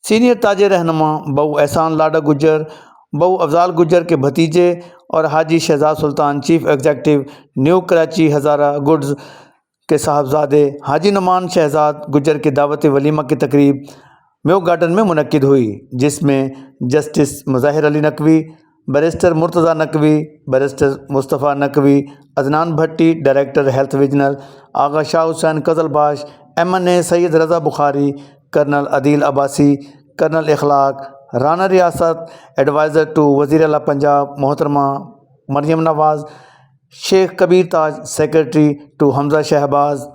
سینئر تاج رہنما بہو احسان لاڈا گجر، بہو افضال گجر کے بھتیجے اور حاجی شہزاد سلطان چیف ایگزیکٹو نیو کراچی ہزارہ گڈز کے صاحبزادے حاجی نعمان شہزاد گجر کی دعوت ولیمہ کی تقریب میو گارڈن میں منعقد ہوئی، جس میں جسٹس مظاہر علی نقوی، بیرسٹر مرتضیٰ نقوی، بیرسٹر مصطفیٰ نقوی، عدنان بھٹی ڈائریکٹر ہیلتھ ویژنر، آغا شاہ حسین قزلباش، MNA سید رضا بخاری، کرنل عدیل عباسی، کرنل اخلاق رانا ریاست، ایڈوائزر ٹو وزیر اعلیٰ پنجاب محترمہ مریم نواز، شیخ کبیر تاج سیکرٹری ٹو حمزہ شہباز،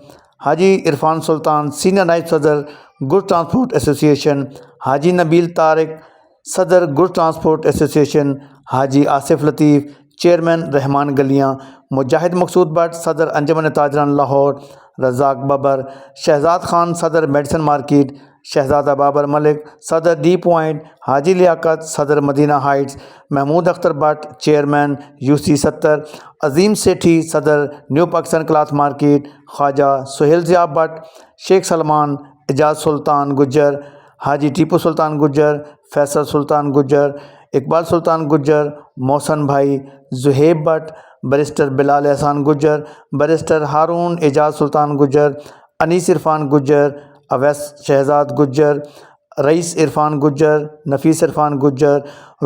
حاجی عرفان سلطان سینئر نائب صدر گڈ ٹرانسپورٹ ایسوسی ایشن، حاجی نبیل طارق صدر گڈ ٹرانسپورٹ ایسوسی ایشن، حاجی آصف لطیف چیئرمین رحمان گلیاں، مجاہد مقصود بٹ صدر انجمن تاجران لاہور، رزاق ببر، شہزاد خان صدر میڈیسن مارکیٹ، شہزادہ بابر ملک صدر ڈی پوائنٹ، حاجی لیاقت صدر مدینہ ہائٹس، محمود اختر بٹ چیئرمین UC 70، عظیم سیٹھی صدر نیو پاکستان کلاتھ مارکیٹ، خواجہ سہیل ضیاء بٹ، شیخ سلمان، اعجاز سلطان گجر، حاجی ٹیپو سلطان گجر، فیصل سلطان گجر، اقبال سلطان گجر، محسن بھائی، زہیب بٹ، بیرسٹر بلال احسان گجر، بیرسٹر ہارون اعجاز سلطان گجر، انیس عرفان گجر، اویس شہزاد گجر، رئیس عرفان گجر، نفیس عرفان گجر،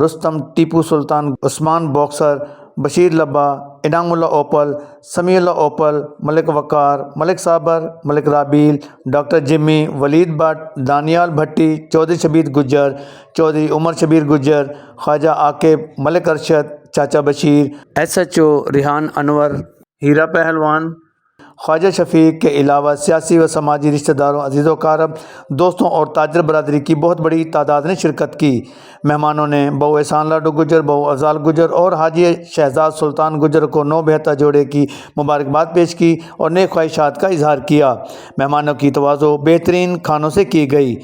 رستم ٹیپو سلطان، عثمان باکسر، بشیر لبا، انعام اللہ اوپل، سمیع اللہ اوپل، ملک وقار، ملک صابر، ملک رابیل، ڈاکٹر جمی، ولید بٹ، دانیال بھٹی، چودھری شبیر گجر، چودھری عمر شبیر گجر، خواجہ عاقب، ملک ارشد، چاچا بشیر، SHO ریحان انور، ہیرا پہلوان، خواجہ شفیق کے علاوہ سیاسی و سماجی رشتہ داروں، عزیز و اقارب، دوستوں اور تاجر برادری کی بہت بڑی تعداد نے شرکت کی۔ مہمانوں نے بہو احسان لاڈو گجر، بہو افضال گجر اور حاجی شہزاد سلطان گجر کو نو بہتہ جوڑے کی مبارکباد پیش کی اور نیک خواہشات کا اظہار کیا۔ مہمانوں کی تواضع بہترین کھانوں سے کی گئی۔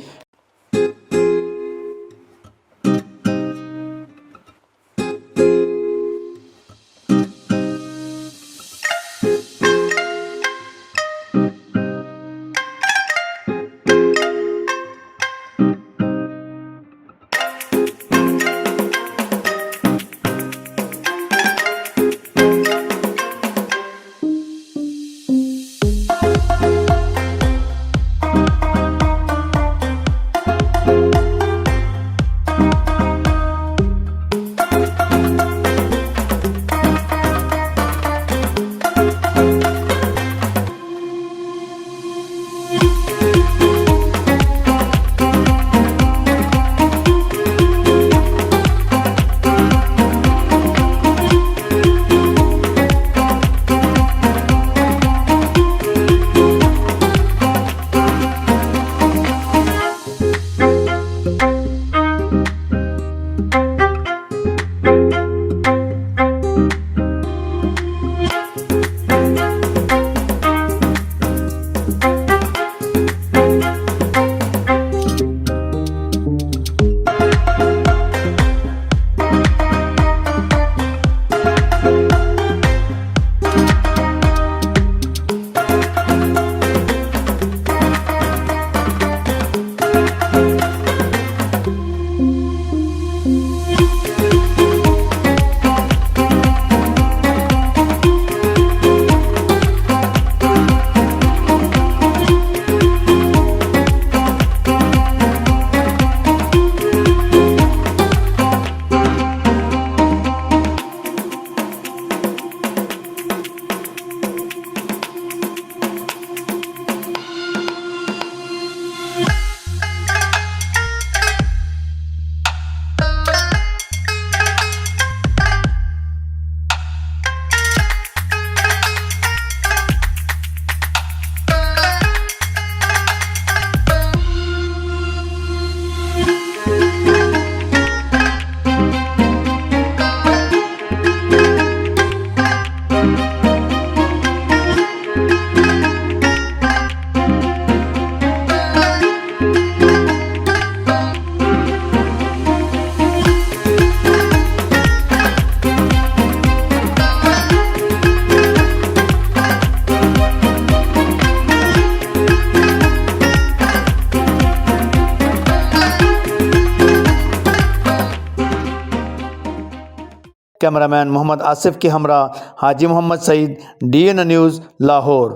کیمرہ مین محمد آصف کے ہمراہ حاجی محمد سعید، DN نیوز، لاہور۔